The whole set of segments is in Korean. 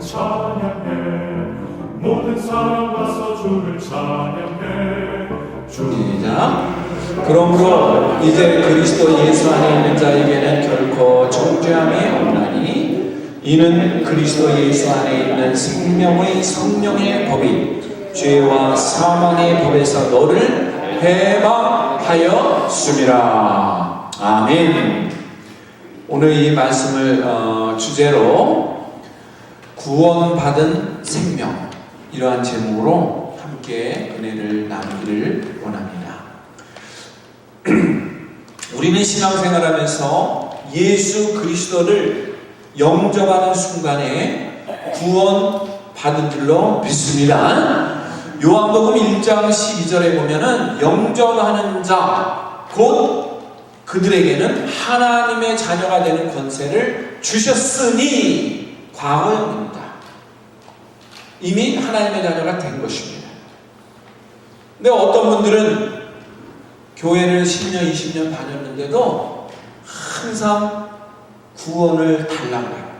찬양해. 모든 사람 와서 주를 찬양해. 시작. 그러므로 이제 그리스도 예수 안에 있는 자에게는 결코 정죄함이 없나니 이는 그리스도 예수 안에 있는 생명의 성령의 법이 죄와 사망의 법에서 너를 해방하였음이라. 아멘. 오늘 이 말씀을 주제로 구원받은 생명, 이러한 제목으로 함께 은혜를 나누기를 원합니다. 우리는 신앙생활하면서 예수 그리스도를 영접하는 순간에 구원받은 줄로 믿습니다. 요한복음 1장 12절에 보면은 영접하는 자, 곧 그들에게는 하나님의 자녀가 되는 권세를 주셨으니, 과거형입니다. 이미 하나님의 자녀가 된 것입니다. 근데 어떤 분들은 교회를 10년, 20년 다녔는데도 항상 구원을 달라고 해요.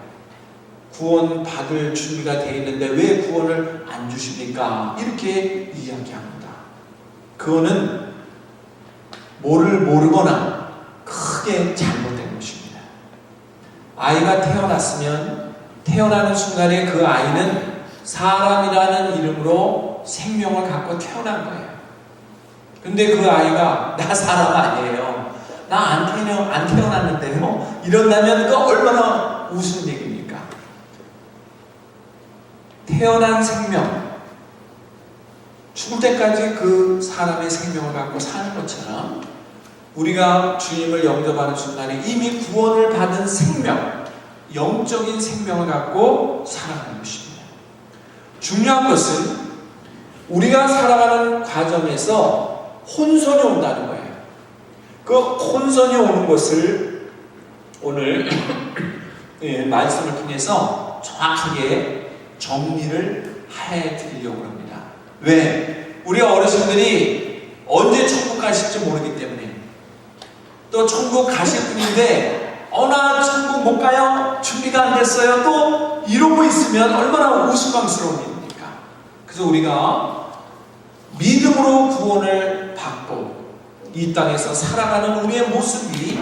구원 받을 준비가 되어 있는데 왜 구원을 안 주십니까? 이렇게 이야기합니다. 그거는 뭐를 모르거나 크게 잘못된 것입니다. 아이가 태어났으면 태어나는 순간에 그 아이는 사람이라는 이름으로 생명을 갖고 태어난 거예요. 근데 그 아이가 나 사람 아니에요, 나 안 태어났는데요, 이런다면 그 얼마나 우스운 얘기입니까? 태어난 생명, 죽을 때까지 그 사람의 생명을 갖고 사는 것처럼 우리가 주님을 영접하는 순간에 이미 구원을 받은 생명, 영적인 생명을 갖고 살아가는 것입니다. 중요한 것은 우리가 살아가는 과정에서 혼선이 온다는 거예요. 그 혼선이 오는 것을 오늘 말씀을 통해서 정확하게 정리를 해드리려고 합니다. 왜? 우리 어르신들이 언제 천국 가실지 모르기 때문에, 또 천국 가실 분인데 나 천국 못 가요, 준비가 안 됐어요, 또 이러고 있으면 얼마나 우스꽝스러운 일입니까? 그래서 우리가 믿음으로 구원을 받고 이 땅에서 살아가는 우리의 모습이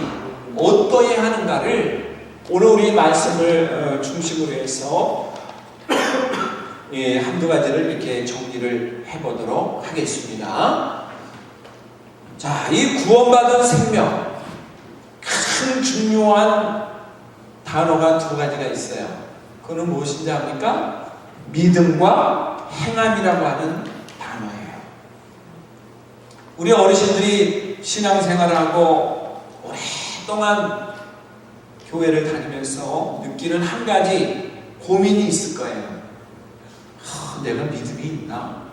어떠해야 하는가를 오늘 우리 말씀을 중심으로 해서 한두 가지를 이렇게 정리를 해보도록 하겠습니다. 자, 이 구원받은 생명, 가장 중요한 단어가 두 가지가 있어요. 그거는 무엇인지 압니까? 믿음과 행함이라고 하는 단어예요. 우리 어르신들이 신앙생활을 하고 오랫동안 교회를 다니면서 느끼는 한 가지 고민이 있을 거예요. 내가 믿음이 있나?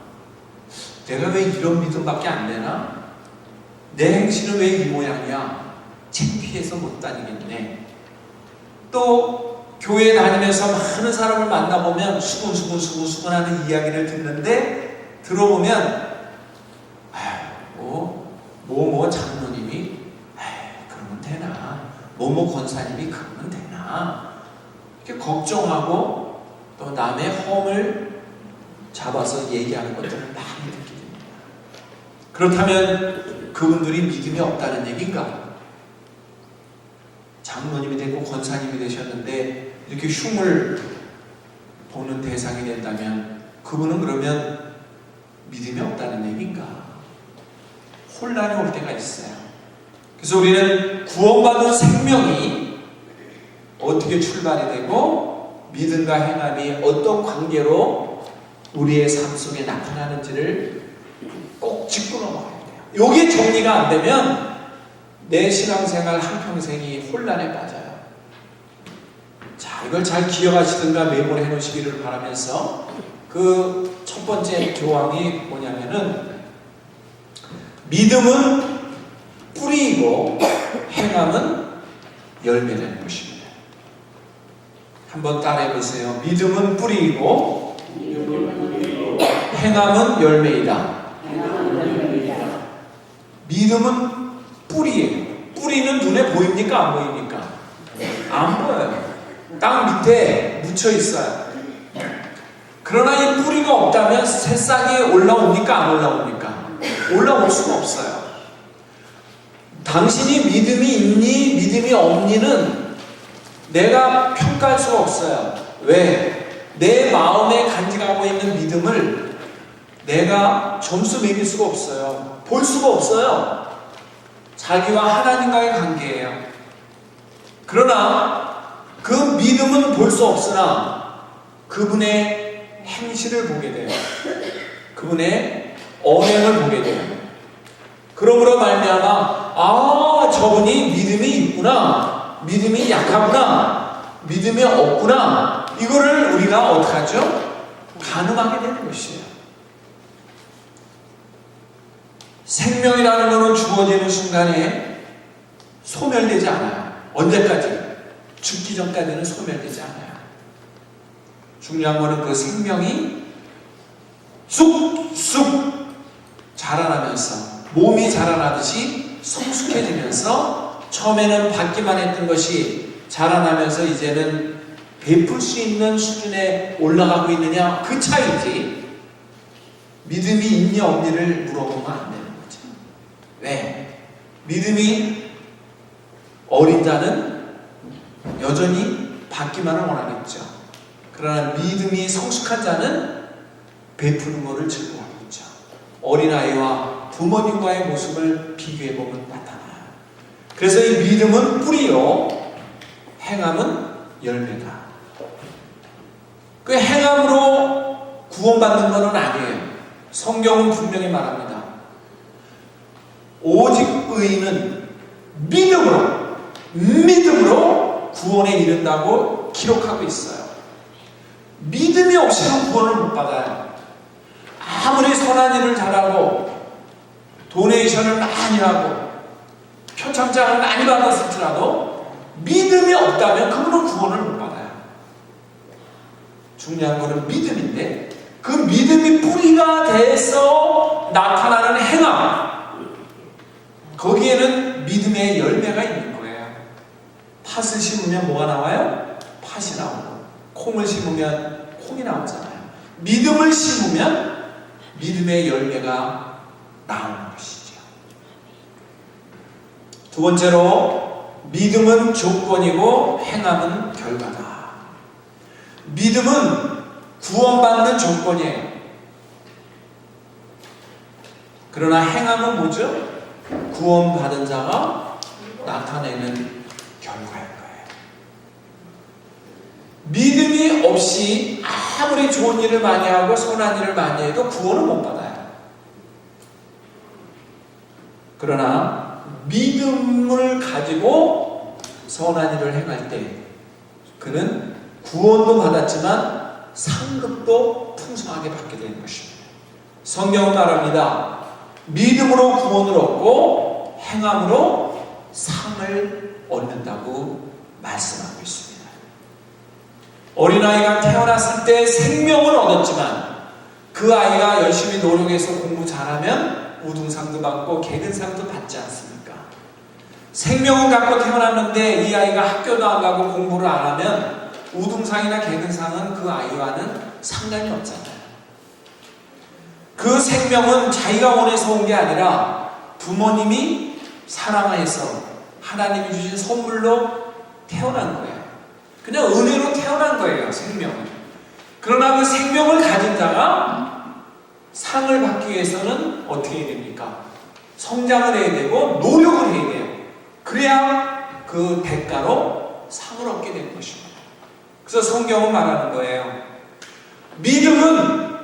내가 왜 이런 믿음밖에 안 되나? 내 행실은 왜 이 모양이야? 창피해서 못 다니겠네. 또 교회에 다니면서 많은 사람을 만나보면 수근수근하는 이야기를 듣는데, 들어보면 뭐 장로님이 그러면 되나, 뭐 권사님이 그러면 되나, 이렇게 걱정하고 또 남의 험을 잡아서 얘기하는 것들을 많이 듣게 됩니다. 그렇다면 그분들이 믿음이 없다는 얘기인가? 장로님이 되고 권사님이 되셨는데 이렇게 흉을 보는 대상이 된다면 그분은 그러면 믿음이 없다는 얘기인가? 혼란이 올 때가 있어요. 그래서 우리는 구원받은 생명이 어떻게 출발이 되고 믿음과 행함이 어떤 관계로 우리의 삶 속에 나타나는지를 꼭 짚고 넘어가야 돼요. 이게 정리가 안 되면 내 신앙생활 한평생이 혼란에 빠져요. 자, 이걸 잘 기억하시든가 메모를 해놓으시기를 바라면서 그 첫 번째 교황이 뭐냐면은 믿음은 뿌리이고 행함은 열매라는 것입니다. 한번 따라해 보세요. 믿음은 뿌리이고 행함은 열매이다. 믿음은 뿌리예요. 뿌리는 눈에 보입니까? 안 보입니까? 안 보여요. 땅 밑에 붙여 있어요. 그러나 이 뿌리가 없다면 새싹이 올라옵니까? 안 올라옵니까? 올라올 수가 없어요. 당신이 믿음이 있니? 믿음이 없니는 내가 평가할 수가 없어요. 왜? 내 마음에 간직하고 있는 믿음을 내가 점수 매길 수가 없어요. 볼 수가 없어요. 자기와 하나님과의 관계예요. 그러나 그 믿음은 볼 수 없으나 그분의 행실을 보게 돼요. 그분의 언행을 보게 돼요. 그러므로 말미암아 저분이 믿음이 있구나, 믿음이 약하구나, 믿음이 없구나, 이거를 우리가 어떻게 하죠? 가늠하게 되는 것이에요. 생명이라는 것은 주어지는 순간에 소멸되지 않아요. 언제까지? 죽기 전까지는 소멸되지 않아요. 중요한 것은 그 생명이 쑥쑥 자라나면서 몸이 자라나듯이 성숙해지면서 처음에는 받기만 했던 것이 자라나면서 이제는 베풀 수 있는 수준에 올라가고 있느냐, 그 차이지. 믿음이 있니 없니를 물어보면 안 되는 거죠. 왜? 믿음이 어린 자는 여전히 받기만을 원하겠죠. 그러나 믿음이 성숙한 자는 베푸는 것을 즐거워하고 있죠. 어린아이와 부모님과의 모습을 비교해보면 나타나요. 그래서 이 믿음은 뿌리요, 행함은 열매다. 그 행함으로 구원받는 것은 아니에요. 성경은 분명히 말합니다. 오직 의인은 믿음으로 구원에 이른다고 기록하고 있어요. 믿음이 없이는 구원을 못 받아요. 아무리 선한 일을 잘하고 도네이션을 많이 하고 표창장을 많이 받았을지라도 믿음이 없다면 그분은 구원을 못 받아요. 중요한 것은 믿음인데, 그 믿음이 뿌리가 돼서 나타나는 행함, 거기에는 믿음의 열매가 있는 거예요. 팥을 심으면 뭐가 나와요? 팥이 나오고, 콩을 심으면 콩이 나오잖아요. 믿음을 심으면 믿음의 열매가 나오는 것이죠. 두 번째로, 믿음은 조건이고 행함은 결과다. 믿음은 구원받는 조건이에요. 그러나 행함은 뭐죠? 구원받은 자가 나타내는 결과일 거예요. 믿음이 없이 아무리 좋은 일을 많이 하고 선한 일을 많이 해도 구원을 못 받아요. 그러나 믿음을 가지고 선한 일을 행할 때 그는 구원도 받았지만 상급도 풍성하게 받게 되는 것입니다. 성경은 말합니다. 믿음으로 구원을 얻고 행함으로 상을 얻는다고 말씀하고 있습니다. 어린아이가 태어났을 때 생명을 얻었지만 그 아이가 열심히 노력해서 공부 잘하면 우등상도 받고 개근상도 받지 않습니까? 생명을 갖고 태어났는데 이 아이가 학교도 안 가고 공부를 안 하면 우등상이나 개근상은 그 아이와는 상관이 없잖아요. 그 생명은 자기가 원해서 온 게 아니라 부모님이 사랑해서 하나님이 주신 선물로 태어난 거예요. 그냥 은혜로 태어난 거예요, 생명은. 그러나 그 생명을 가진 자가 상을 받기 위해서는 어떻게 해야 됩니까? 성장을 해야 되고 노력을 해야 돼요. 그래야 그 대가로 상을 얻게 되는 것입니다. 그래서 성경은 말하는 거예요. 믿음은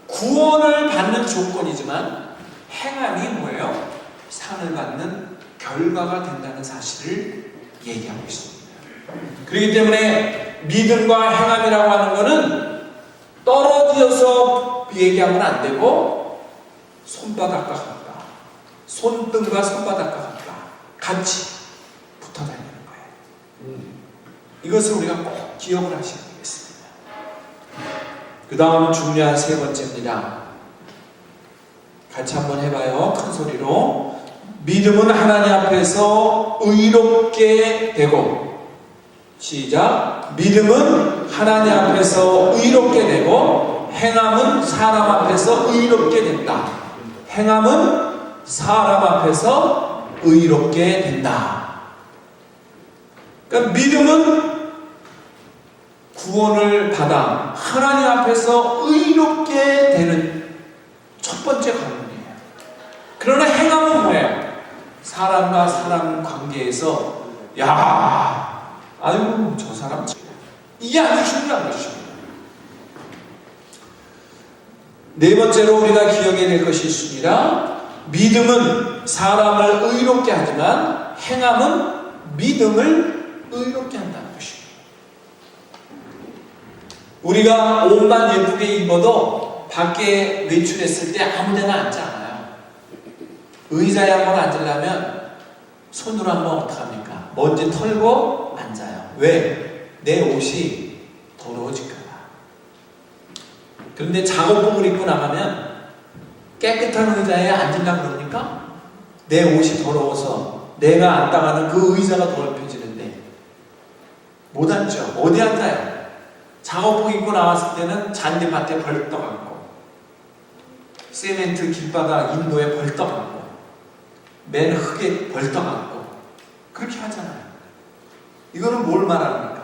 구원을 받는 조건이지만 행함이 뭐예요? 상을 받는 결과가 된다는 사실을 얘기하고 있습니다. 그렇기 때문에 믿음과 행함이라고 하는 것은 떨어져서 얘기하면 안 되고 손바닥과 같다. 손등과 손바닥과 같다. 같이 붙어 다니는 거예요. 이것을 우리가 꼭 기억을 하셔야 되겠습니다. 그 다음은 중요한 세 번째입니다. 같이 한번 해봐요. 큰 소리로. 믿음은 하나님 앞에서 의롭게 되고 시작. 믿음은 하나님 앞에서 의롭게 되고 행함은 사람 앞에서 의롭게 된다. 행함은 사람 앞에서 의롭게 된다. 그러니까 믿음은 구원을 받아 하나님 앞에서 의롭게 되는 첫 번째 관문이에요. 그러나 행함은 뭐예요? 사람과 사람 관계에서 아이고 저 사람 이게 아주 중요한 것이죠. 네 번째로 우리가 기억해야 될 것이 있습니다. 믿음은 사람을 의롭게 하지만 행함은 믿음을 의롭게 한다는 것입니다. 우리가 옷만 예쁘게 입어도 밖에 외출했을 때 아무 데나 앉지 않아요. 의자에 한번 앉으려면 손으로 한번 어떡합니까? 먼지 털고 앉아요. 왜? 내 옷이 더러워질까봐. 그런데 작업복을 입고 나가면 깨끗한 의자에 앉으려고 그럽니까? 내 옷이 더러워서 내가 앉다가는 그 의자가 더럽혀지는데 못 앉죠. 어디 앉아요? 작업복 입고 나왔을 때는 잔디밭에 벌떡 앉고 세멘트 길바닥 인도에 벌떡 앉고 맨 흙에 벌떡 앉고 그렇게 하잖아요. 이거는 뭘 말합니까?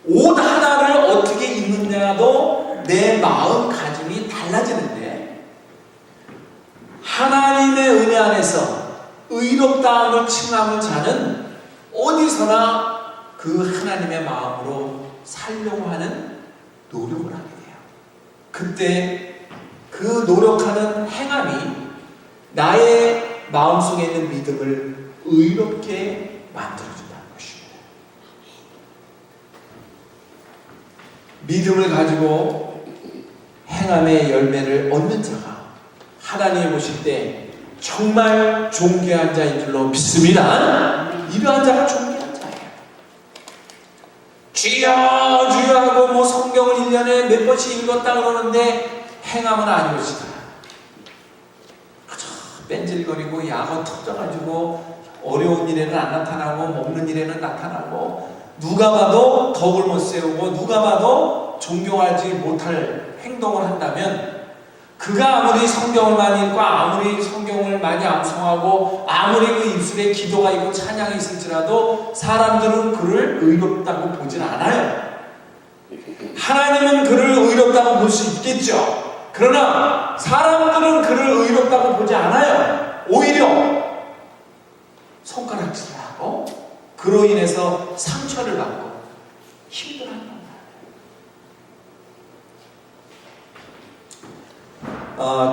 옷 하나를 어떻게 입느냐도 내 마음가짐이 달라지는데 하나님의 은혜 안에서 의롭다함을 칭함을 자는 어디서나 그 하나님의 마음으로 살려고 하는 노력을 하게 돼요. 그때 그 노력하는 행함이 나의 마음속에 있는 믿음을 의롭게 만들어준다는 것입니다. 믿음을 가지고 행함의 열매를 얻는 자가 하나님이 보실 때 정말 존귀한 자인 줄로 믿습니다. 이러한 자가 존귀한 자예요. 주여 주여 하고 뭐 성경을 1년에 몇 번씩 읽었다 그러는데 행함은 아니었다. 그저 뺀질거리고 약어 터져가지고 어려운 일에는 안 나타나고 먹는 일에는 나타나고 누가 봐도 덕을 못 세우고 누가 봐도 존경하지 못할 행동을 한다면 그가 아무리 성경을 많이 읽고 아무리 성경을 많이 암송하고 아무리 그 입술에 기도가 있고 찬양이 있을지라도 사람들은 그를 의롭다고 보질 않아요. 하나님은 그를 의롭다고 볼 수 있겠죠. 그러나 사람들은 그를 의롭다고 보지 않아요. 오히려 손가락질을 하고 그로 인해서 상처를 받고 힘들어한다.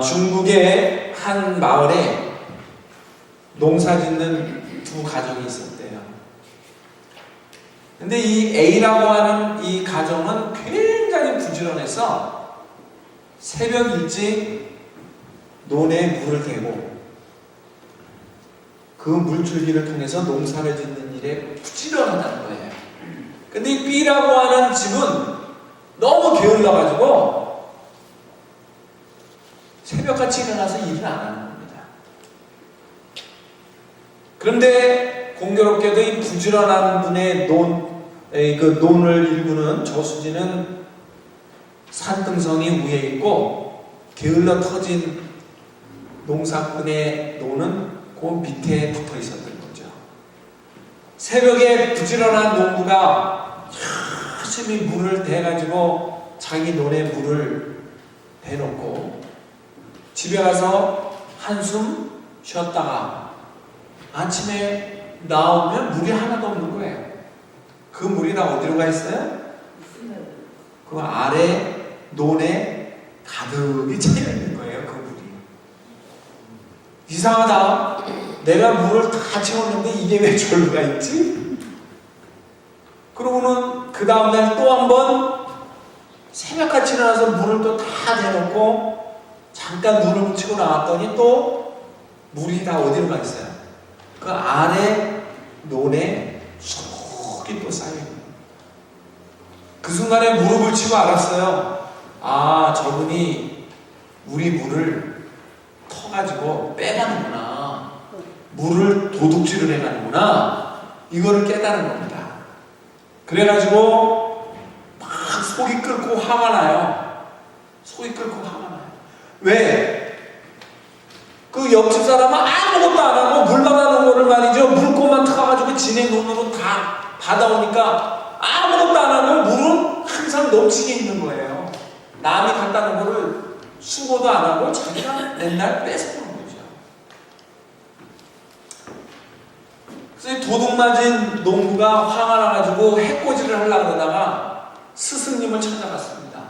중국의 한 마을에 농사 짓는 두 가정이 있었대요. 근데 이 A라고 하는 이 가정은 굉장히 부지런해서 새벽 일찍 논에 물을 대고 그 물줄기를 통해서 농사를 짓는 일에 부지런하다는 거예요. 근데 이 B라고 하는 집은 너무 게을러가지고 새벽같이 일어나서 일을 안 하는 겁니다. 그런데 공교롭게도 이 부지런한 분의 그 논을 일구는 저수지는 산등성이 위에 있고 게을러 터진 농사꾼의 논은 그 밑에 붙어 있었던 거죠. 새벽에 부지런한 농부가 열심히 물을 대가지고 자기 논에 물을 대놓고 집에 가서 한숨 쉬었다가 아침에 나오면 물이 하나도 없는 거예요. 그 물이 다 어디로 가 있어요? 그 아래 논에 가득히 차여 있는 거예요. 그 물이. 이상하다. 내가 물을 다 채웠는데 이게 왜 저리로 가 있지? 그러고는 그 다음날 또 한 번 새벽같이 일어나서 물을 또 다 대놓고 잠깐 눈을 붙이고 나왔더니 또 물이 다 어디로 가 있어요? 그 아래 논에 속이 또 쌓여있는 거예요. 그 순간에 무릎을 치고 알았어요. 아, 저분이 우리 물을 터가지고 빼가는구나. 물을 도둑질을 해가는구나. 이거를 깨달은 겁니다. 그래가지고 막 속이 끓고 화가 나요. 속이 끓고 화가 나요. 왜? 그 옆집 사람은 아무것도 안 하고 물 받아놓은 거를 말이죠. 물고만 타가지고 지네 돈으로 다 받아오니까 아무것도 안 하고 물은 항상 넘치게 있는 거예요. 남이 갖다 놓은 거를 수고도 안 하고 자기가 맨날 뺏어오는 거죠. 그래서 도둑 맞은 농부가 화가 나가지고 해코지를 하려고 그러다가 스승님을 찾아갔습니다.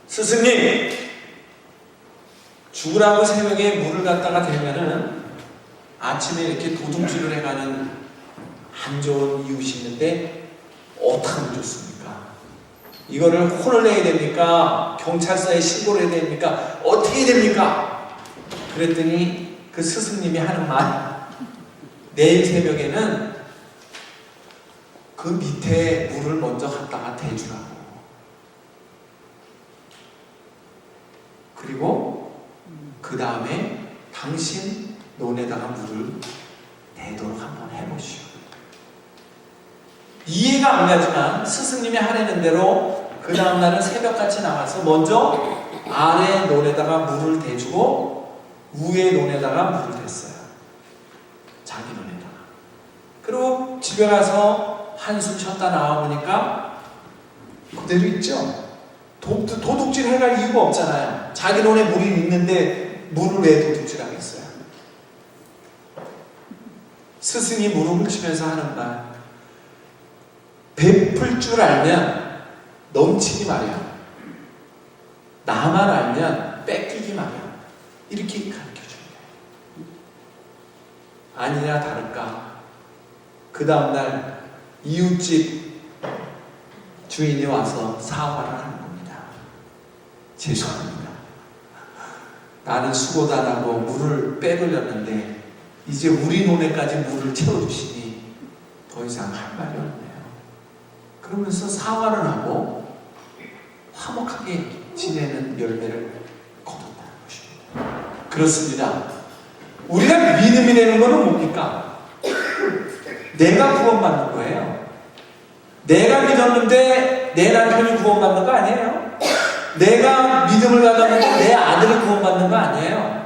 스승님! 죽으라고 새벽에 물을 갖다가 대면은 아침에 이렇게 도둑질을 해가는 안 좋은 이웃이 있는데 어떻게 하면 좋습니까? 이거를 혼을 내야 됩니까? 경찰서에 신고를 해야 됩니까? 어떻게 해야 됩니까? 그랬더니 그 스승님이 하는 말, 내일 새벽에는 그 밑에 물을 먼저 갖다가 대주라고. 그리고 그 다음에 당신 논에다가 물을 대도록 한번 해보시오. 이해가 안 가지만 스승님이 하라는 대로 그 다음날은 새벽같이 나가서 먼저 아래 논에다가 물을 대주고 위에 논에다가 물을 댔어요. 자기 논에다가. 그리고 집에 가서 한숨 쉬었다 나와보니까 그대로 있죠. 도둑질 해갈 이유가 없잖아요. 자기 논에 물이 있는데 물을 왜 도둑질 하겠어요? 스승이 무릎을 치면서 하는 말, 베풀 줄 알면 넘치기 마련, 나만 알면 뺏기기 마련, 이렇게 가르쳐줍니다. 아니나 다를까 그 다음날 이웃집 주인이 와서 사과를 하는 겁니다. 죄송합니다. 나는 수고도 안 하고 물을 빼돌렸는데 이제 우리 논에까지 물을 채워주시니 더 이상 할 말이 없네요. 그러면서 사과를 하고 화목하게 지내는 열매를 거뒀다는 것입니다. 그렇습니다. 우리가 믿음이라는 것은 뭡니까? 내가 구원받는 거예요. 내가 믿었는데 내 남편이 구원받는 거 아니에요. 내가 믿음을 가졌는데 내 아들이 구원받는 거 아니에요.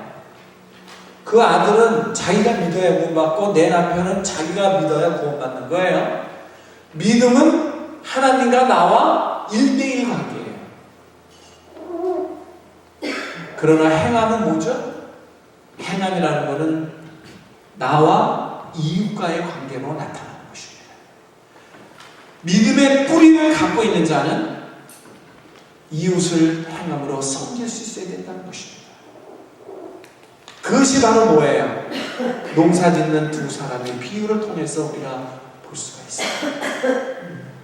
그 아들은 자기가 믿어야 구원받고 내 남편은 자기가 믿어야 구원받는 거예요. 믿음은 하나님과 나와 1대1 관계예요. 그러나 행함은 뭐죠? 행함이라는 것은 나와 이웃과의 관계로 나타나는 것입니다. 믿음의 뿌리를 갖고 있는 자는 이웃을 행함으로 섬길 수 있어야 된다는 것입니다. 그것이 바로 뭐예요? 농사 짓는 두 사람의 비유를 통해서 우리가 볼 수가 있습니다.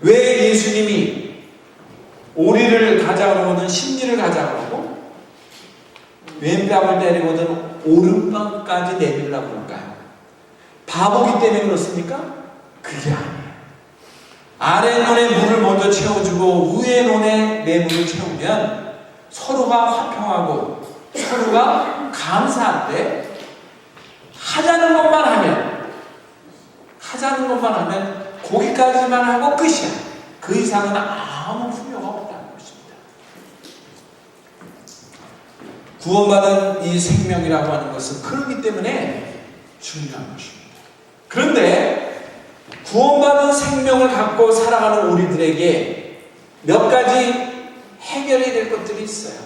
왜 예수님이 오리를 가자고 하든 심리를 가자고 하고 왼뺨을 때리고든 오른뺨까지 내밀라고 그럴까요? 바보기 때문에 그렇습니까? 그게 아니에요. 아래 논에 물을 먼저 채워주고 위에 논에 내 물을 채우면 서로가 화평하고 서로가 감사한데 하자는 것만 하면 거기까지만 하고 끝이야. 그 이상은 아무 후회가 없다는 것입니다. 구원받은 이 생명이라고 하는 것은 그렇기 때문에 중요한 것입니다. 그런데 구원받은 생명을 갖고 살아가는 우리들에게 몇 가지 해결해야 될 것들이 있어요.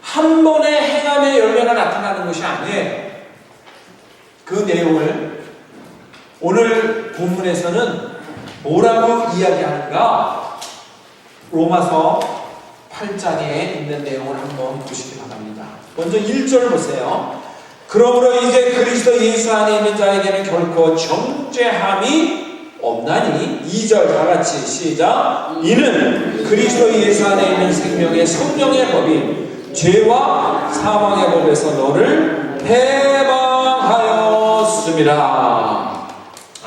한 번에 행함의 열매가 나타나는 것이 아니에요. 그 내용을 오늘 본문에서는 뭐라고 이야기하는가? 로마서 8장에 있는 내용을 한번 보시기 바랍니다. 먼저 1절 보세요. 그러므로 이제 그리스도 예수 안에 있는 자에게는 결코 정죄함이 없나니 2절 다같이 시작. 이는 그리스도 예수 안에 있는 생명의 성령의 법인 죄와 사망의 법에서 너를 해방하였습니다.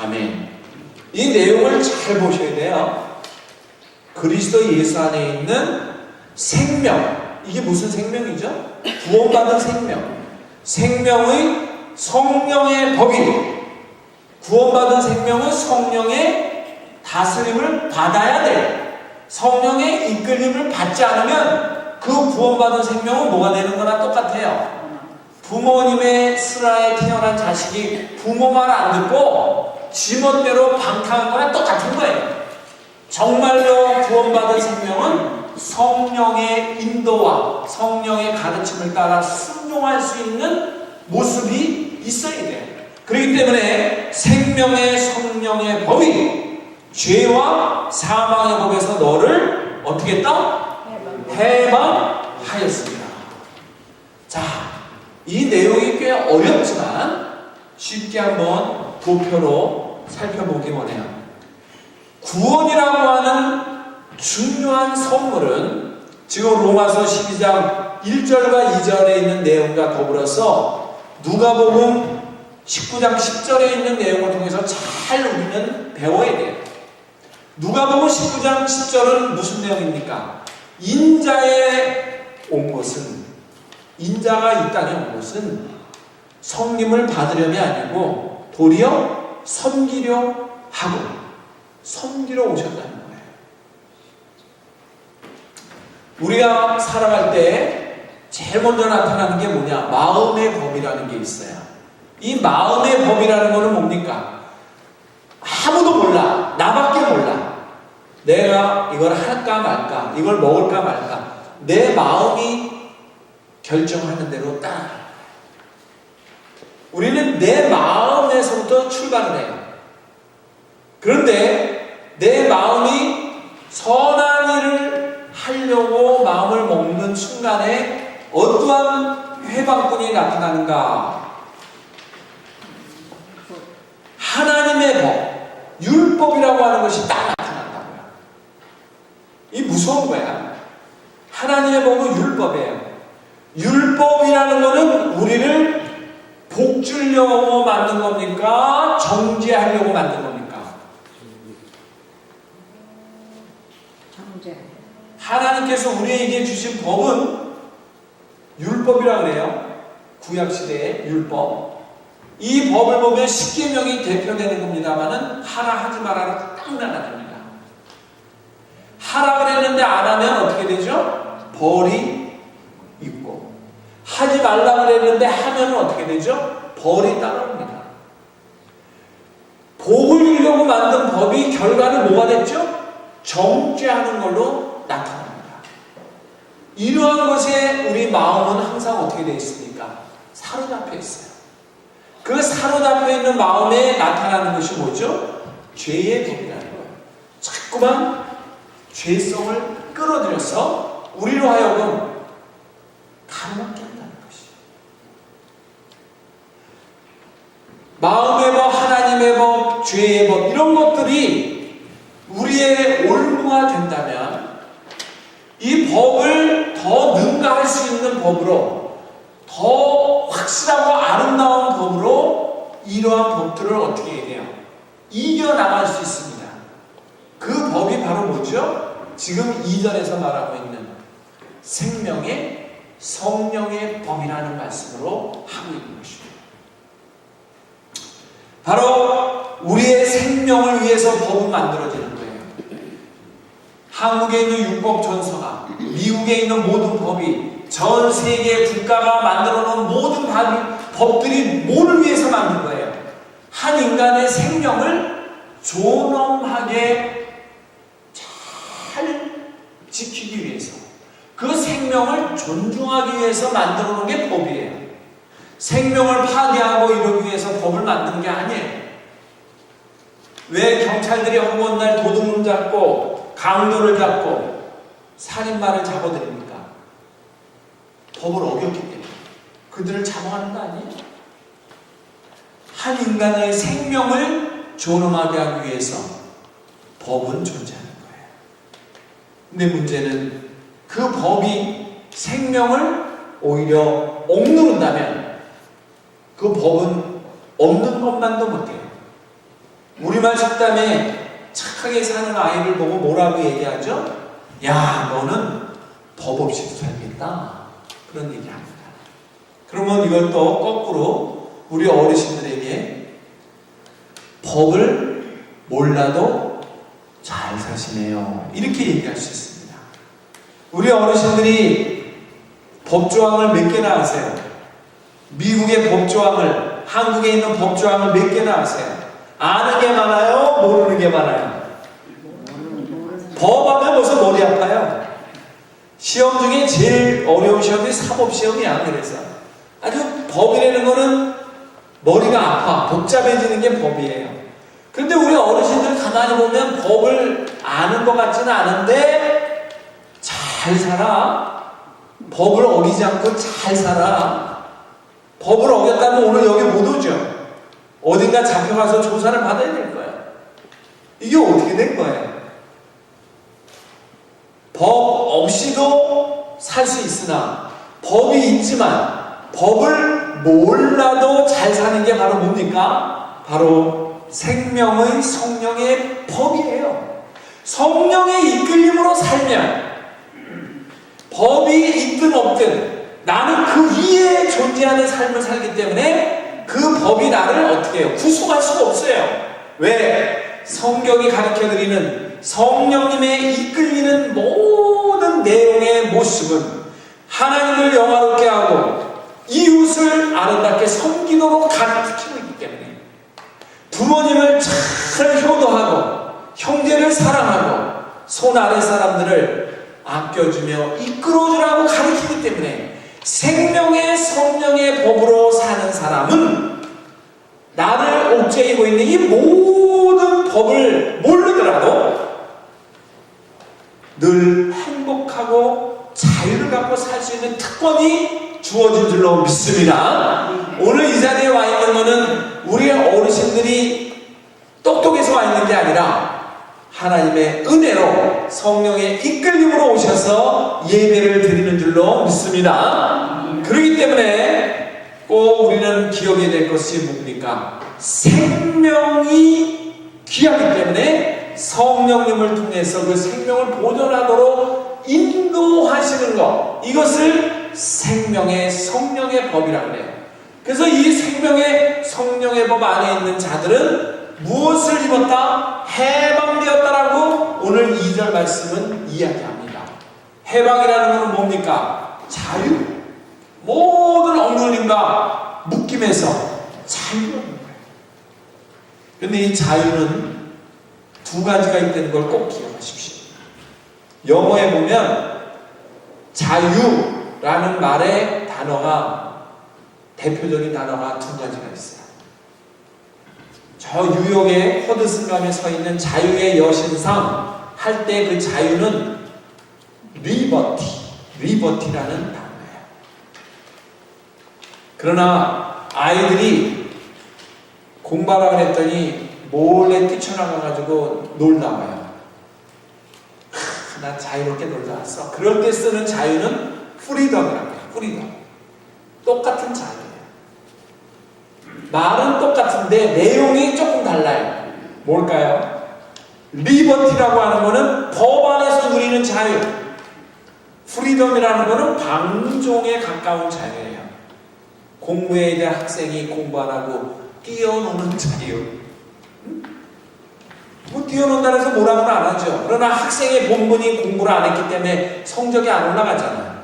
아멘. 이 내용을 잘 보셔야 돼요. 그리스도 예수 안에 있는 생명, 이게 무슨 생명이죠? 구원받은 생명, 생명의 성령의 법인, 구원받은 생명은 성령의 다스림을 받아야 돼요. 성령의 이끌림을 받지 않으면 그 구원받은 생명은 뭐가 되는 거나 똑같아요. 부모님의 슬하에 태어난 자식이 부모 말 안 듣고 지멋대로 방탕한 거나 똑같은 거예요. 정말로 구원받은 생명은 성령의 인도와 성령의 가르침을 따라 순종할 수 있는 모습이 있어야 돼요. 그렇기 때문에 생명의 성령의 법이 죄와 사망의 법에서 너를 어떻게 했다? 해방하였습니다. 자, 이 내용이 꽤 어렵지만 쉽게 한번 도표로 살펴보기 원해요. 구원이라고 하는 중요한 선물은 지금 로마서 12장 1절과 2절에 있는 내용과 더불어서 누가복음 19장 10절에 있는 내용을 통해서 잘 우리는 배워야 돼요. 누가복음 19장 10절은 무슨 내용입니까? 인자에 온 것은, 인자가 이 땅에 온 것은 성림을 받으려면 아니고 도리어 섬기려 하고 섬기러 오셨다는 거예요. 우리가 살아갈 때 제일 먼저 나타나는 게 뭐냐? 마음의 법이라는 게 있어요. 이 마음의 법이라는 거는 뭡니까? 아무도 몰라. 나밖에 몰라. 내가 이걸 할까 말까, 이걸 먹을까 말까, 내 마음이 결정하는 대로 따라. 우리는 내 마음에서부터 출발을 해요. 그런데 내 마음이 선한 일을 하려고 마음을 먹는 순간에 어떠한 회방꾼이 나타나는가? 하나님의 법, 율법이라고 하는 것이 딱 나타난다고요. 이 무서운 거야. 하나님의 법은 율법이에요. 율법이라는 것은 우리를 복주려고 만든 겁니까? 정죄하려고 만든 겁니까? 정죄. 하나님께서 우리에게 주신 법은 율법이라고 그래요. 구약시대의 율법. 이 법을 보면 십계명이 대표되는 겁니다만은 하라 하지 말아라 딱 나눠집니다. 하라 그랬는데 안 하면 어떻게 되죠? 벌이 있고, 하지 말라 그랬는데 하면 어떻게 되죠? 벌이 따라옵니다. 복을 주려고 만든 법이 결과는 뭐가 됐죠? 정죄하는 걸로 나타납니다. 이러한 것에 우리 마음은 항상 어떻게 되어 있습니까? 사로잡혀 있어요. 그 사로잡혀 있는 마음에 나타나는 것이 뭐죠? 죄의 법이라는 거예요. 자꾸만 죄성을 끌어들여서 우리로 하여금 가로막게 한다는 것이에요. 마음의 법, 하나님의 법, 죄의 법, 이런 것들이 우리의 올무가 된다면 이 법을 더 능가할 수 있는 법으로, 더 확실하고 아름다운 법으로 이러한 법들을 어떻게 해야 돼요? 이겨나갈 수 있습니다. 그 법이 바로 뭐죠? 지금 2절에서 말하고 있는 생명의 성령의 법이라는 말씀으로 하고 있는 것입니다. 바로 우리의 생명을 위해서 법은 만들어지는 거예요. 한국에 있는 율법전서가, 미국에 있는 모든 법이, 전 세계 국가가 만들어 놓은 모든 법들이 뭐를 위해서 만든 거예요? 한 인간의 생명을 존엄하게 잘 지키기 위해서, 그 생명을 존중하기 위해서 만들어 놓은 게 법이에요. 생명을 파괴하고 이러기 위해서 법을 만든 게 아니에요. 왜 경찰들이 허구한 도둑놈 잡고 강도를 잡고 살인마를 잡아들입니까? 법을 어겼기 때문에. 그들을 잡아가는 거 아니에요? 한 인간의 생명을 존엄하게 하기 위해서 법은 존재하는 거예요. 근데 문제는 그 법이 생명을 오히려 억누른다면 그 법은 없는 것만도 못해요. 우리말 속담에 착하게 사는 아이를 보고 뭐라고 얘기하죠? 야, 너는 법 없이도 살겠다. 그런 얘기합니다. 그러면 이것도 거꾸로 우리 어르신들에게 법을 몰라도 하시네요. 이렇게 얘기할 수 있습니다. 우리 어르신들이 법조항을 몇 개나 아세요? 미국의 법조항을, 한국에 있는 법조항을 몇 개나 아세요? 아는 게 많아요? 모르는 게 많아요? 법하면 벌써 머리 아파요. 시험 중에 제일 어려운 시험이 사법시험이야. 그래서 아주 법이라는 거는 머리가 아파, 복잡해지는 게 법이에요. 그런데 우리 어르신들 가만히 보면 법을 아는 것 같지는 않은데 잘 살아. 법을 어기지 않고 잘 살아. 법을 어겼다면 오늘 여기 못 오죠. 어딘가 잡혀가서 조사를 받아야 될 거예요. 이게 어떻게 된 거예요? 법 없이도 살 수 있으나 법이 있지만 법을 몰라도 잘 사는 게 바로 뭡니까? 바로 생명의 성령의 법이에요. 성령의 이끌림으로 살면 법이 있든 없든 나는 그 위에 존재하는 삶을 살기 때문에 그 법이 나를 어떻게 해요? 구속할 수가 없어요. 왜? 성경이 가르쳐드리는 성령님의 이끌리는 모든 내용의 모습은 하나님을 영화롭게 하고 이웃을 아름답게 섬기도록 가르치고 있기 때문에 부모님을 잘 효도하고 형제를 사랑하고 손 아래 사람들을 아껴주며 이끌어주라고 가르치기 때문에 생명의 성령의 법으로 사는 사람은 나를 옥죄이고 있는 이 모든 법을 모르더라도 늘 행복하고 자유를 갖고 살 수 있는 특권이 주어진 줄로 믿습니다. 오늘 이 자리에 와 있는 것은 우리 어르신들이 똑똑해서 와 있는 게 아니라 하나님의 은혜로 성령의 이끌림으로 오셔서 예배를 드리는 줄로 믿습니다. 그렇기 때문에 꼭 우리는 기억해야 될 것이 뭡니까? 생명이 귀하기 때문에 성령님을 통해서 그 생명을 보존하도록 인도하시는 것, 이것을 생명의 성령의 법이라고 해요. 그래서 이 생명의 성령의 법 안에 있는 자들은 무엇을 입었다? 해방되었다라고 오늘 2절 말씀은 이야기합니다. 해방이라는 것은 뭡니까? 자유. 모든 억눌림과 묶임에서 자유를 얻는 거예요. 그런데 이 자유는 두 가지가 있다는 걸 꼭 기억하십시오. 영어에 보면 자유라는 말의 단어가, 대표적인 단어가 두 가지가 있어요. 저 뉴욕의 허드슨강에 서 있는 자유의 여신상 할 때 그 자유는 리버티라는 단어예요. 그러나 아이들이 공부하라고 했더니 몰래 뛰쳐나가가지고 놀다 와요. 나 자유롭게 놀다 왔어. 그럴 때 쓰는 자유는 프리덤이라고 해요. 프리덤. 똑같은 자유예요. 말은 똑같은데 내용이 조금 달라요. 뭘까요? 리버티라고 하는 거는 법 안에서 누리는 자유. 프리덤이라는 거는 방종에 가까운 자유예요. 공부에 대한 학생이 공부 안 하고 뛰어노는 자유. 뭐 뛰어논다 해서 뭐라고는 안 하죠. 그러나 학생의 본분이 공부를 안 했기 때문에 성적이 안 올라가잖아요.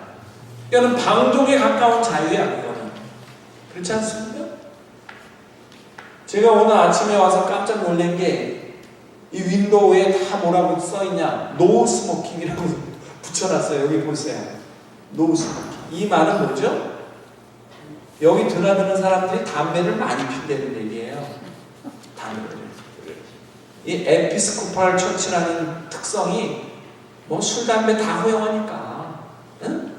이거는 방종에 가까운 자유야. 그거는. 그렇지 않습니까? 제가 오늘 아침에 와서 깜짝 놀란 게 이 윈도우에 다 뭐라고 써있냐, 노 스모킹이라고 붙여놨어요. 여기 보세요. 노 스모킹. 이 말은 뭐죠? 여기 드나드는 사람들이 담배를 많이 핀다는 얘기예요. 담배를. 이 에피스코팔 처치라는 특성이 뭐 술, 담배 다 허용하니까. 응?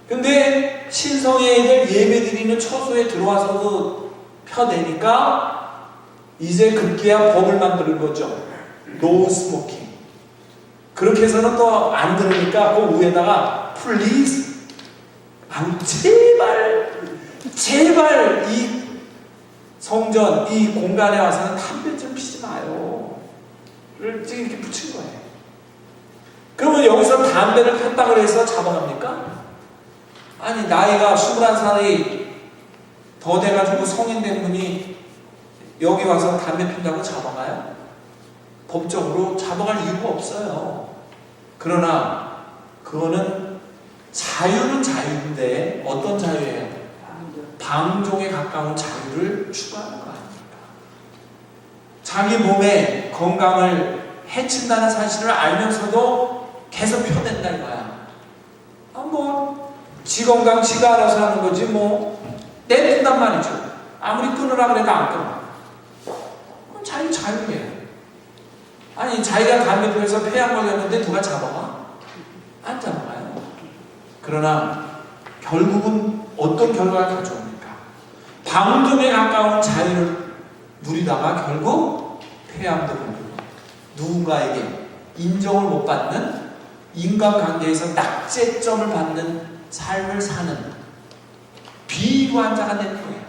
근데 신성애들 예배드리는 처소에 들어와서도 펴대니까 이제 급기야 법을 만드는 거죠. 노 스모킹. 그렇게 해서는 또 안 들으니까 그 위에다가 플리즈, 제발 이 성전, 이 공간에 와서는 담배 좀 피지 마요. 를 이렇게 붙인 거예요. 그러면 여기서 담배를 폈다고 해서 잡아갑니까? 아니, 나이가 21살이 더 돼가지고 성인 된 분이 여기 와서 담배 핀다고 잡아가요? 법적으로 잡아갈 이유가 없어요. 그러나 그거는 자유는 자유인데 어떤 자유예요? 방종에 가까운 자유를 추구하는 거 아닙니까? 자기 몸의 건강을 해친다는 사실을 알면서도 계속 펴댄다 이거야. 지 건강 지가 알아서 하는 거지 내둔단 말이죠. 아무리 끊으라 그래도 안 끊어. 그건 자유예요. 아니 자기가 감기 걸려서 폐암 걸렸는데 누가 잡아가? 안 잡아가요. 그러나 결국은 어떤 결과를 가져옵니까? 방종에 가까운 자유를 누리다가 결국 폐암도 걸리고 누군가에게 인정을 못 받는 인간관계에서 낙제점을 받는 삶을 사는 비루한 자가 되는 거예요.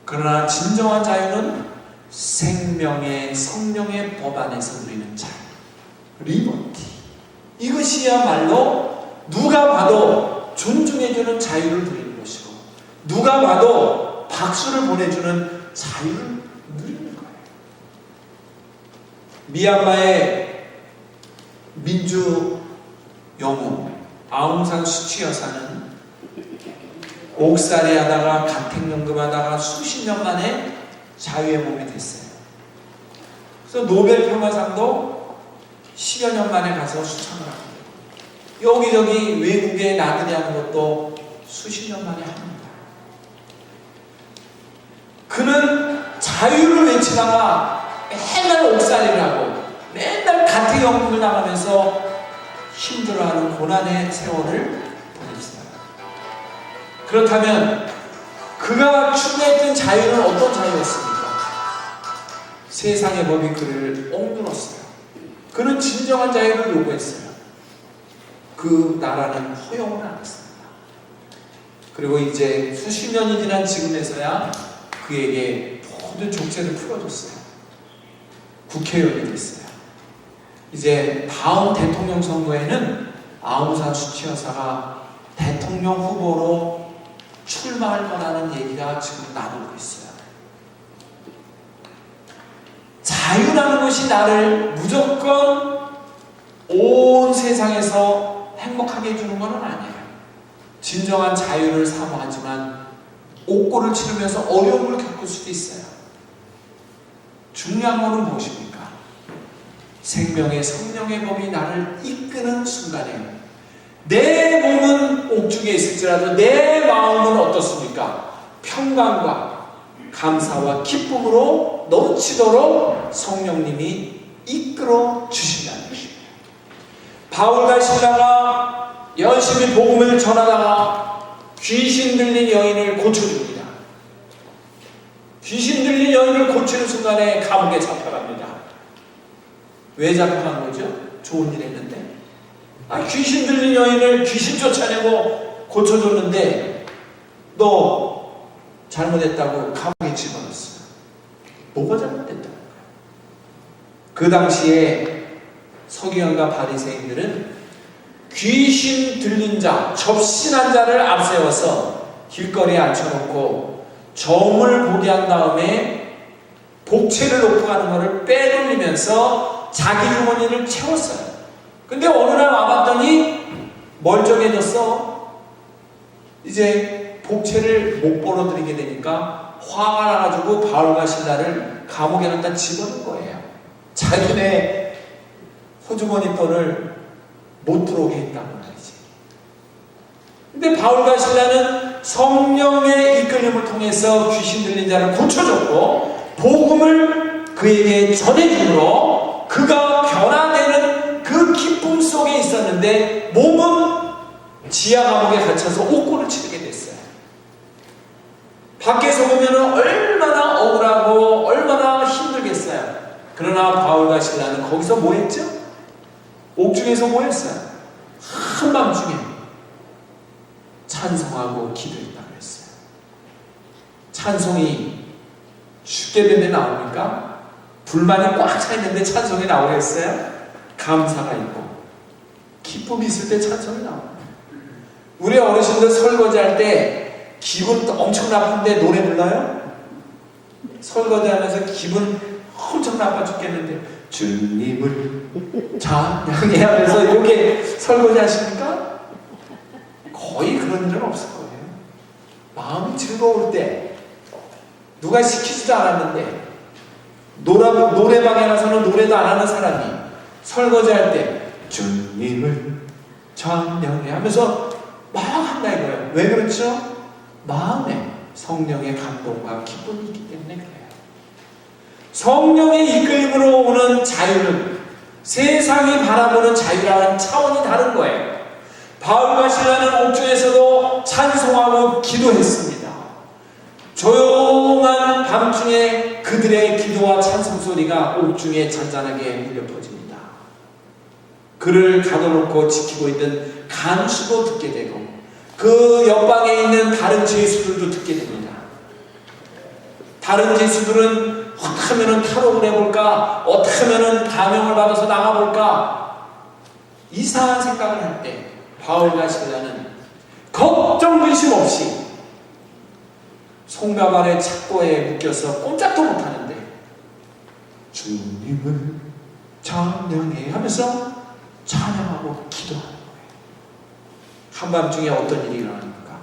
그러나 진정한 자유는 생명의 성령의 법 안에서 누리는 자유, 리버티. 이것이야말로 누가 봐도 존중해주는 자유를 누리는 것이고 누가 봐도 박수를 보내주는 자유를 누리는 거예요. 미얀마의 민주 영웅 아웅산 수치 여사는 옥살이 하다가 가택연금하다가 수십 년 만에 자유의 몸이 됐어요. 그래서 노벨 평화상도 10여 년 만에 가서 수상을 합니다. 여기저기 외국에 나들이 하는 것도 수십 년 만에 합니다. 그는 자유를 외치다가 맨날 옥살이를 하고 맨날 가택연금을 나가면서 힘들어하는 고난의 세월을 보냈어요. 그렇다면 그가 추구했던 자유는 어떤 자유였습니까? 세상의 법이 그를 억눌렀어요. 그는 진정한 자유를 요구했어요. 그 나라는 허용을 안 했습니다. 그리고 이제 수십 년이 지난 지금에서야 그에게 모든 족쇄를 풀어줬어요. 국회의원이 됐어요. 이제 다음 대통령 선거에는 아웅산 수치 여사가 대통령 후보로 출마할 거라는 얘기가 지금 나오고 있어요. 자유라는 것이 나를 무조건 온 세상에서 행복하게 해주는 것은 아니에요. 진정한 자유를 사모하지만 옥고를 치르면서 어려움을 겪을 수도 있어요. 중요한 것은 무엇입니까? 생명의 성령의 법이 나를 이끄는 순간에 내 몸은 옥중에 있을지라도 내 마음은 어떻습니까? 평강과 감사와 기쁨으로 넘치도록 성령님이 이끌어 주신다는 것입니다. 바울과 실라가 열심히 복음을 전하다가 귀신 들린 여인을 고쳐줍니다. 귀신 들린 여인을 고치는 순간에 감옥에 잡혀갑니다. 왜 잡혀간 거죠? 좋은 일 했는데. 귀신 들린 여인을 귀신 쫓아내고 고쳐줬는데 너 잘못했다고 감옥에 집어넣었어요. 뭐가 잘못됐다는 거야? 그 당시에 서기관과 바리새인들은 귀신 들린 자, 접신한 자를 앞세워서 길거리에 앉혀놓고 점을 보게 한 다음에 복채를 놓고 가는 것을 빼돌리면서 자기 주머니를 채웠어요. 근데 어느 날 와봤더니 멀쩡해졌어. 이제 복채를 못 벌어들이게 되니까 화가 나가지고 바울과 실라를 감옥에 갖다 집어넣은 거예요. 자기네 호주머니 돈을 못 들어오게 했다고 말이지. 근데 바울과 실라는 성령의 이끌림을 통해서 귀신 들린 자를 고쳐줬고 복음을 그에게 전해주므로 그가 변화되는 그 기쁨 속에 있었는데 몸은 지하 감옥에 갇혀서 옥고를 치르게 됐어요. 밖에서 보면 얼마나 억울하고 얼마나 힘들겠어요. 그러나 바울과 실라는 거기서 뭐 했죠? 옥중에서 뭐 했어요? 한밤중에 찬송하고 기도했다고 했어요. 찬송이 죽게 되면 나옵니까? 불만이 꽉 차 있는데 찬송이 나오겠어요? 감사가 있고 기쁨이 있을 때 찬송이 나옵니다. 우리 어르신들 설거지할 때 기분 엄청 나쁜데 노래 불러요? 설거지하면서 기분 엄청 나빠 죽겠는데 주님을 찬양해 하면서 이렇게 설거지 하십니까? 거의 그런 일은 없을 거예요. 마음이 즐거울 때 누가 시키지도 않았는데 노래방에 가서는 노래도 안 하는 사람이 설거지할 때 주님을 찬양해 하면서 막 한다 이거예요. 왜 그렇죠? 마음에 성령의 감동과 기쁨이 있기 때문에 그래요. 성령의 이끌림으로 오는 자유는 세상이 바라보는 자유라는 차원이 다른 거예요. 바울과 실라는 옥중에서도 찬송하고 기도했습니다. 조용한 밤중에 그들의 기도와 찬송 소리가 옥중에 잔잔하게 울려 퍼집니다. 그를 가둬놓고 지키고 있던 간수도 듣게 되고 그 옆방에 있는 다른 죄수들도 듣게 됩니다. 다른 죄수들은 어떻게 하면 탈옥을 해볼까? 어떻게 하면 감형을 받아서 나가볼까? 이상한 생각을 할 때 바울과 실라는 걱정 근심 없이 송가발의 착고에 묶여서 꼼짝도 못하는데 주님을 찬양해 하면서 찬양하고 기도하는 거예요. 한밤중에 어떤 일이 일어납니까?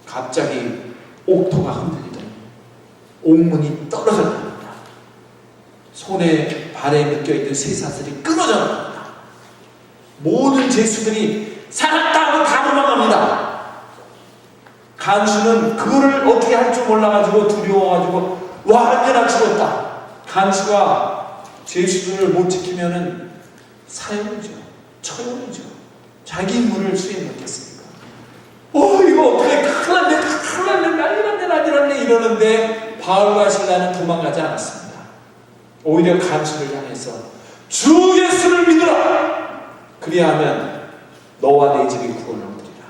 갑자기 옥토가 흔들리더니 옥문이 떨어져 나갑니다. 손에 발에 묶여있던 쇠사슬이 끊어져 나갑니다. 모든 죄수들이 살았다 하고 다 도망갑니다. 간수는 그거를 어떻게 할 줄 몰라가지고 두려워가지고 완전히 죽었다. 간수가 죄수들을 못 지키면은 사형이죠. 처형이죠. 자기 임무를 수행 못했으니까. 이거 어떻게 큰일 났네 난리 났네 이러는데 바울과 실라는 도망가지 않았습니다. 오히려 간수를 향해서 주 예수를 믿으라. 그리하면 너와 내 집이 구원을 얻으리라.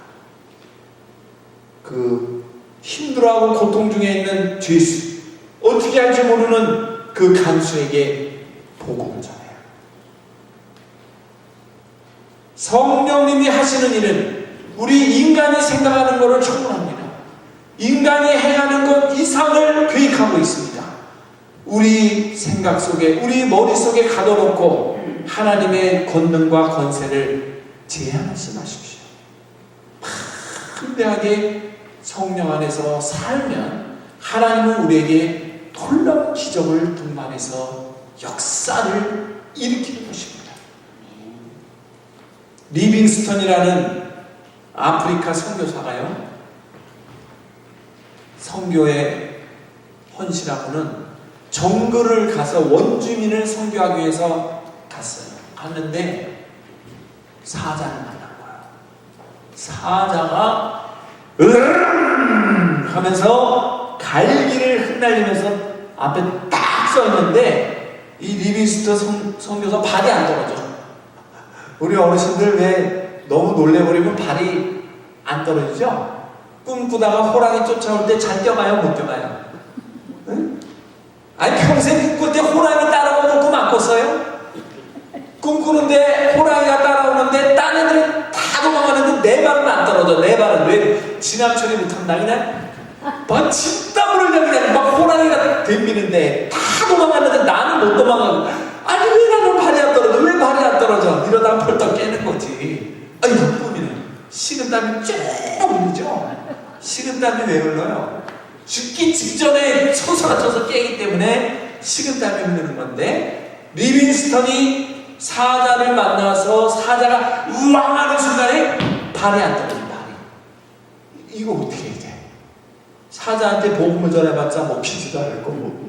그 힘들어하고 고통 중에 있는 죄수, 어떻게 할지 모르는 그 간수에게 복음을 전해요. 성령님이 하시는 일은 우리 인간이 생각하는 것을 초월합니다. 인간이 행하는 것 이상을 계획하고 있습니다. 우리 생각 속에, 우리 머릿속에 가둬놓고 하나님의 권능과 권세를 제한하지 마십시오. 판대하게 성령 안에서 살면 하나님은 우리에게 놀라운 기적을 동반해서 역사를 일으키는 것입니다. 리빙스턴이라는 아프리카 선교사가요, 선교에 헌신하고는 정글을 가서 원주민을 선교하기 위해서 갔는데 사자를 만난 거예요. 사자가 하면서 갈기를 흩날리면서 앞에 딱 써있는데 이 리빙스턴 선교사 발이 안 떨어져. 우리 어르신들 왜 너무 놀래버리면 발이 안 떨어지죠? 꿈꾸다가 호랑이 쫓아올 때 잘 뛰어가요? 못 뛰어가요? 응? 아니 평생 꿈꿀 때 호랑이 따라오는 꿈 안 꿨어요? 꿈꾸는데 호랑이가 따라오는데 딴 애들은 다 도망가는데 내 발은 안 떨어져. 내 발은 왜 지나쳐리 못한다 그냥 막 집다물을 그냥 막 호랑이가 덤비는데 다 도망가는데 나는 못 도망가고, 아니 왜 나는 발이 안 떨어져? 왜 발이 안 떨어져? 이러다 펄떡 깨는 거지. 아니 그 꿈이네. 식은땀이 쭉 흘리죠. 식은땀이 왜 흘러요? 죽기 직전에 소스라쳐서 깨기 때문에 식은땀이 흐르는 건데, 리빙스턴이 사자를 만나서 사자가 우왕 하는 순간에 발이 안 떨어진다. 이거 어떻게 해야 돼? 사자한테 복음을 전해봤자 먹히지도 않을 거고,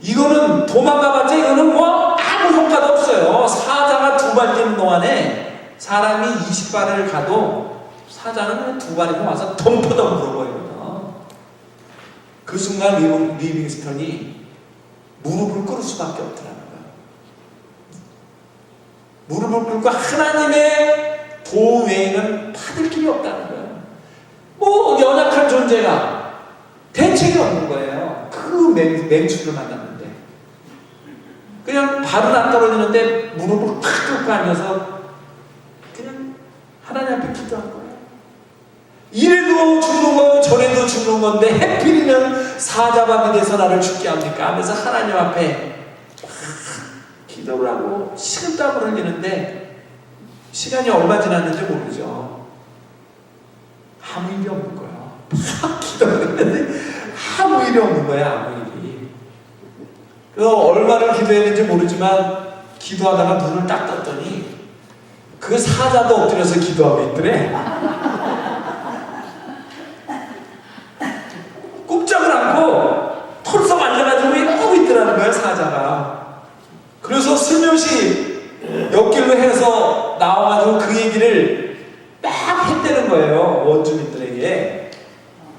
이거는 도망가봤자 이거는 뭐 아무 효과도 없어요. 사자가 두 발 뛰는 동안에 사람이 20발을 가도 사자는 그냥 두 발이면 와서 덤퍼덤 물어버리거든. 그 순간 리빙스턴이 무릎을 꿇을 수밖에 없더라고요. 무릎을 꿇고 하나님의 도움 외에는 받을 길이 없다는 거예요. 뭐 연약한 존재가 대책이 없는 거예요. 그 맹수를 만났는데 그냥 발은 안 떨어지는데 무릎을 탁 꿇고 하면서 그냥 하나님 앞에 기도한 거예요. 이래도 죽는 거고 저래도 죽는 건데 해필이면 사자밥이 돼서 나를 죽게 합니까? 하면서 하나님 앞에 기도를 하고 식은땀을 흘리는데 시간이 얼마 지났는지 모르죠. 아무 일이 없는 거야. 막 기도를 했는데 아무 일이 없는 거야. 아무 일이. 그래서 얼마를 기도했는지 모르지만 기도하다가 눈을 딱 떴더니 그 사자도 엎드려서 기도하고 있더래. 꼼짝을 않고 털썩 앉아가지고 이러고 있더라는 거야, 사자가. 그래서 슬며시 옆길로 해서 나와가지고 그 얘기를 막 했다는 거예요, 원주민들에게.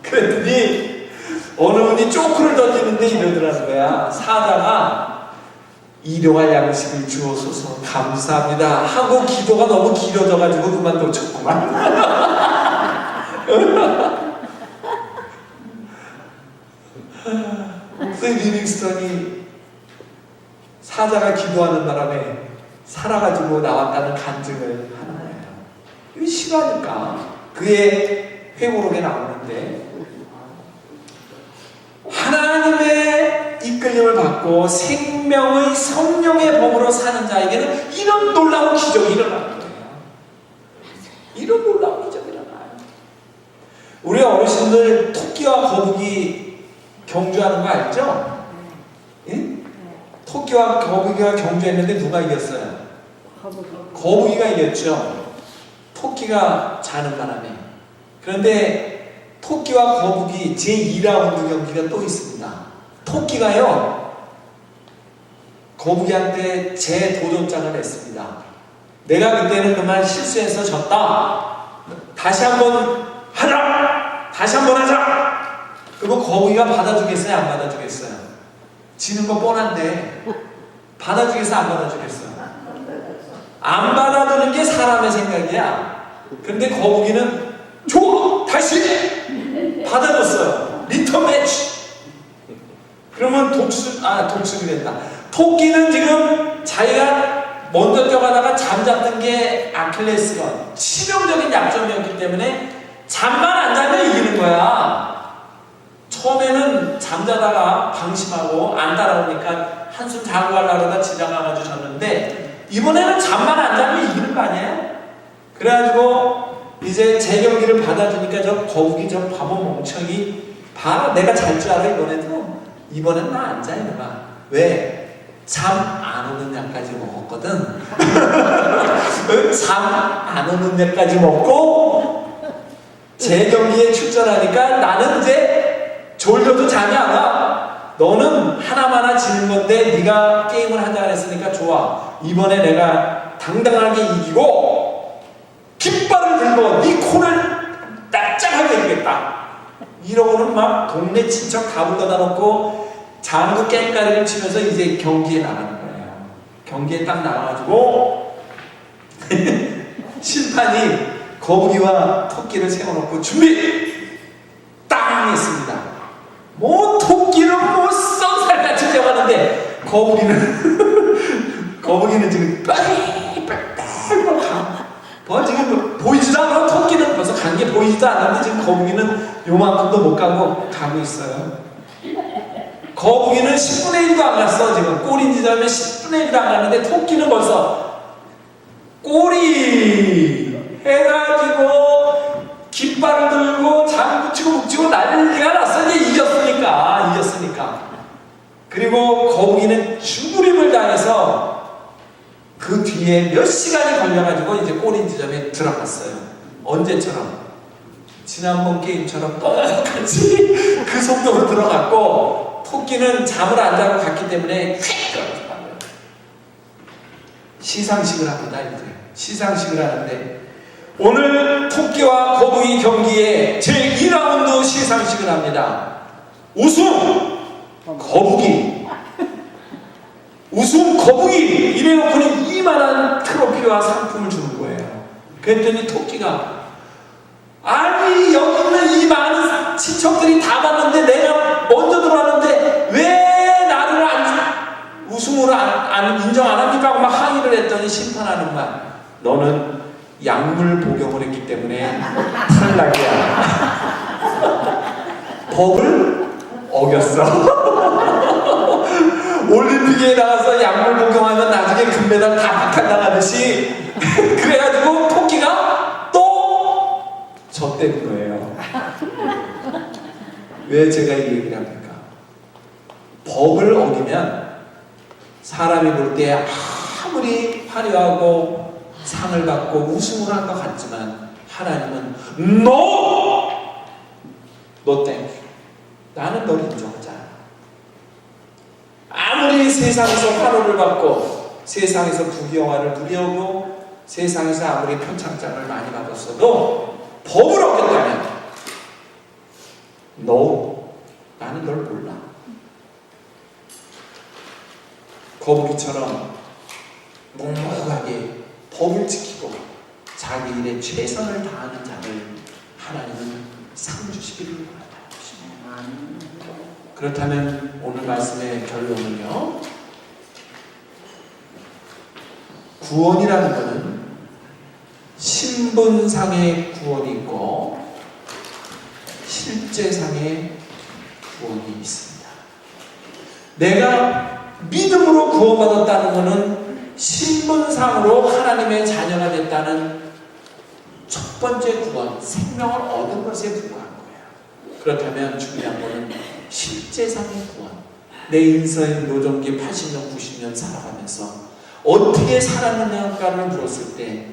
그랬더니 어느 분이 쪼크를 던지는데 이러더라는 거야. 사자가 일용할 양식을 주옵소서 감사합니다 하고 기도가 너무 길어져가지고 그만뒀었구만. 리빙스턴이 사자가 기도하는 바람에 살아가지고 나왔다는 간증을 하는 거예요. 이거 싫어하니까 그의 회고록에 나오는데 하나님의 이끌림을 받고 생명의 성령의 법으로 사는 자에게는 이런 놀라운 기적이 일어나는 거예요. 이런 놀라운 기적이 일어나요. 우리 어르신들 토끼와 거북이 경주하는 거 알죠? 예? 토끼와 거북이가 경주했는데 누가 이겼어요? 거북이가 이겼죠. 토끼가 자는 바람에. 그런데 토끼와 거북이 제2라운드 경기가 또 있습니다. 토끼가요 거북이한테 재도전장을 냈습니다. 내가 그때는 그만 실수해서 졌다. 다시 한번 하자. 다시 한번 하자. 그리고 거북이가 받아주겠어요? 안 받아주겠어요? 지는 거 뻔한데 받아주겠어요? 안 받아주겠어요? 안 받아주는 게 사람의 생각이야. 근데 거북이는 좋아! 다시! 받아줬어요. 리턴 매치! 그러면 독수리 된다. 토끼는 지금 자기가 먼저 뛰어가다가 잠잤던 게 아킬레스건 치명적인 약점이었기 때문에 잠만 안 자면 이기는 거야. 처음에는 잠자다가 방심하고 안 따라오니까 한숨 자고 가려고 하다가 지나가가지고 졌는데 이번에는 잠만 안 자면 이기는 거 아니에요? 그래가지고 이제 제 경기를 받아주니까 저 거북이 저 바보 멍청이 봐라 내가 잘 줄 알아 이번엔 나 안 자 이놈아. 왜? 잠 안 오는 약까지 먹었거든. 잠 안 오는 약까지 먹고 제 경기에 출전하니까 나는 이제 졸려도 잠이 안 와. 너는 하나마나 지는 건데 네가 게임을 하자 그랬으니까 좋아. 이번에 내가 당당하게 이기고 깃발을 들고 네 코를 납작하게 이기겠다. 이러고는 막 동네 친척 다 불러다 놓고 장구 깽가리를 치면서 이제 경기에 나가는 거예요. 경기에 딱 나가가지고 심판이 거북이와 토끼를 세워놓고 준비! 땅! 했습니다. 뭐 토끼는 뭐 썩살같이 뛰어가는데 거북이는 지금 뭐 지금 보이지도 않아. 토끼는 벌써 간 게 보이지도 않는데 지금 거북이는 요만큼도 못 가고 가고 있어요. 거북이는 10분의 1도 안 갔어. 지금 꼬리 지점에 10분의 1도 안 갔는데 토끼는 벌써 꼬리 해가지고 깃발을 들고 장구 치고 북치고 난리가 났어. 이제 이겼으니까. 그리고 거북이는 죽부림을 당해서 그 뒤에 몇 시간이 걸려가지고 이제 꼬리 지점에 들어갔어요. 언제처럼? 지난번 게임처럼 똑같이 그 속도로 들어갔고 토끼는 잠을 안 자고 갔기 때문에 휙 들어갔어요. 시상식을 합니다. 이제 시상식을 하는데 오늘 토끼와 거북이 경기에 제2라운드 시상식을 합니다. 우승 거북이 우승 거북이 이래놓고는 이만한 트로피와 상품을 주는 거예요. 그랬더니 토끼가 아니 여기 있는 이 많은 친척들이 다 봤는데 내가 먼저 들어왔는데 왜 나를 우승으로 인정 안 합니까? 하고 막 항의를 했더니 심판하는 말 너는 약물 복용을 했기 때문에 탈락이야. 법을 어겼어. 올림픽에 나가서 약물 복용하면 나중에 금메달 다 박탈당하듯이 그래가지고 토끼가 또 졌다는 거예요. 왜 제가 이 얘기를 합니까? 법을 어기면 사람이 볼 때 아무리 화려하고 상을 받고 우승을 한 것 같지만 하나님은 No! No thank you. 나는 널 인정하지 않아. 아무리 세상에서 환호를 받고 세상에서 부귀영화를 누려오고 세상에서 아무리 표창장을 많이 받았어도 법을 어겼다면 No, 나는 널 몰라. 거북이처럼 묵묵하게 법을 지키고 자기 일에 최선을 다하는 자를 하나님은 상 주시기를 바랍니다. 그렇다면 오늘 말씀의 결론은요, 구원이라는 것은 신분상의 구원이 있고 실제상의 구원이 있습니다. 내가 믿음으로 구원받았다는 것은 신분상으로 하나님의 자녀가 됐다는 첫 번째 구원, 생명을 얻은 것에 불과한 거예요. 그렇다면 중요한 것은 실제상의 구원. 내 인생 노정기 80년, 90년 살아가면서 어떻게 살았느냐를 물었을 때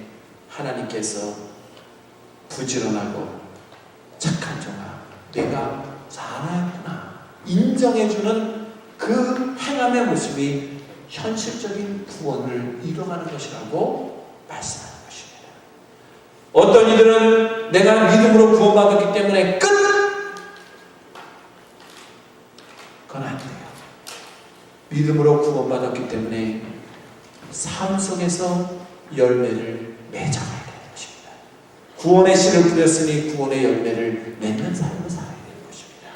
하나님께서 부지런하고 착한 종아, 내가 잘하였구나 인정해주는 그 행함의 모습이 현실적인 구원을 이뤄가는 것이라고 말씀하는 것입니다. 어떤 이들은 내가 믿음으로 구원받았기 때문에 끝! 그건 안 돼요. 믿음으로 구원받았기 때문에 삶 속에서 열매를 맺어가야 되는 것입니다. 구원의 씨를 뿌렸으니 구원의 열매를 맺는 삶을 살아야 되는 것입니다.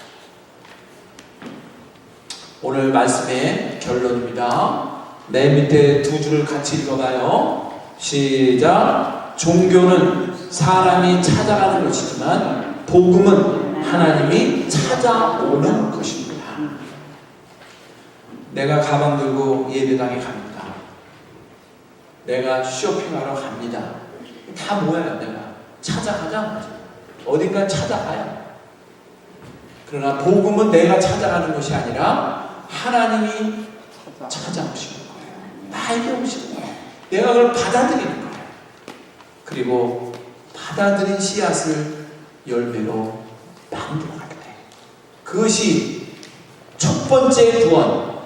오늘 말씀의 결론입니다. 내 밑에 두 줄을 같이 읽어봐요. 시작. 종교는 사람이 찾아가는 것이지만 복음은 하나님이 찾아오는 것입니다. 내가 가방 들고 예배당에 갑니다. 내가 쇼핑하러 갑니다. 다 뭐예요? 내가 찾아가자. 어딘가 찾아가요. 그러나 복음은 내가 찾아가는 것이 아니라 하나님이 찾아오시는 거예요. 나에게 오시는 거예요. 내가 그걸 받아들이는 거예요. 그리고 받아들인 씨앗을 열매로 만들어가게 돼요. 그것이 첫 번째 구원,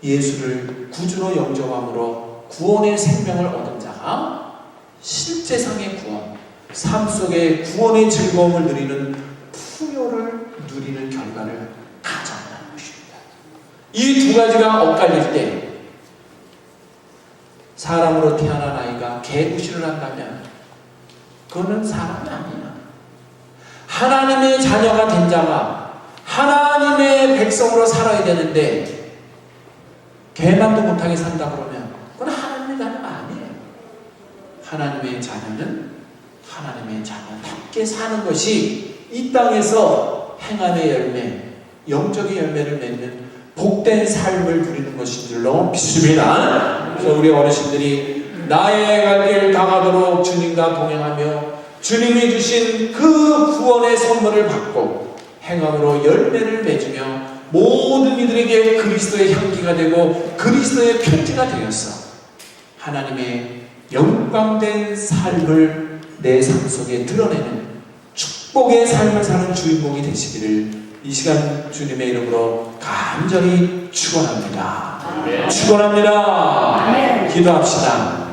예수를 구주로 영접함으로 구원의 생명을 얻은 자가 실제상의 구원, 삶 속에 구원의 즐거움을 누리는 풍요를 누리는 결과를 가져온다는 것입니다. 이 두 가지가 엇갈릴 때 사람으로 태어난 아이가 개구실을 한다면 그거는 사람이 아니야. 하나님의 자녀가 된 자가 하나님의 백성으로 살아야 되는데 개만도 못하게 산다 그러면 그건 하나님의 자녀가 아니에요. 하나님의 자녀는 하나님의 자녀답게 사는 것이 이 땅에서 행함의 열매, 영적인 열매를 맺는 복된 삶을 누리는 것인 줄로 믿습니다. 그래서 우리 어르신들이 나의 갈 길 당하도록 주님과 동행하며 주님이 주신 그 구원의 선물을 받고 행함으로 열매를 맺으며 모든 이들에게 그리스도의 향기가 되고 그리스도의 편지가 되어서 하나님의 영광된 삶을 내 삶 속에 드러내는 축복의 삶을 사는 주인공이 되시기를 이 시간 주님의 이름으로 간절히 축원합니다. 축원합니다. 기도합시다.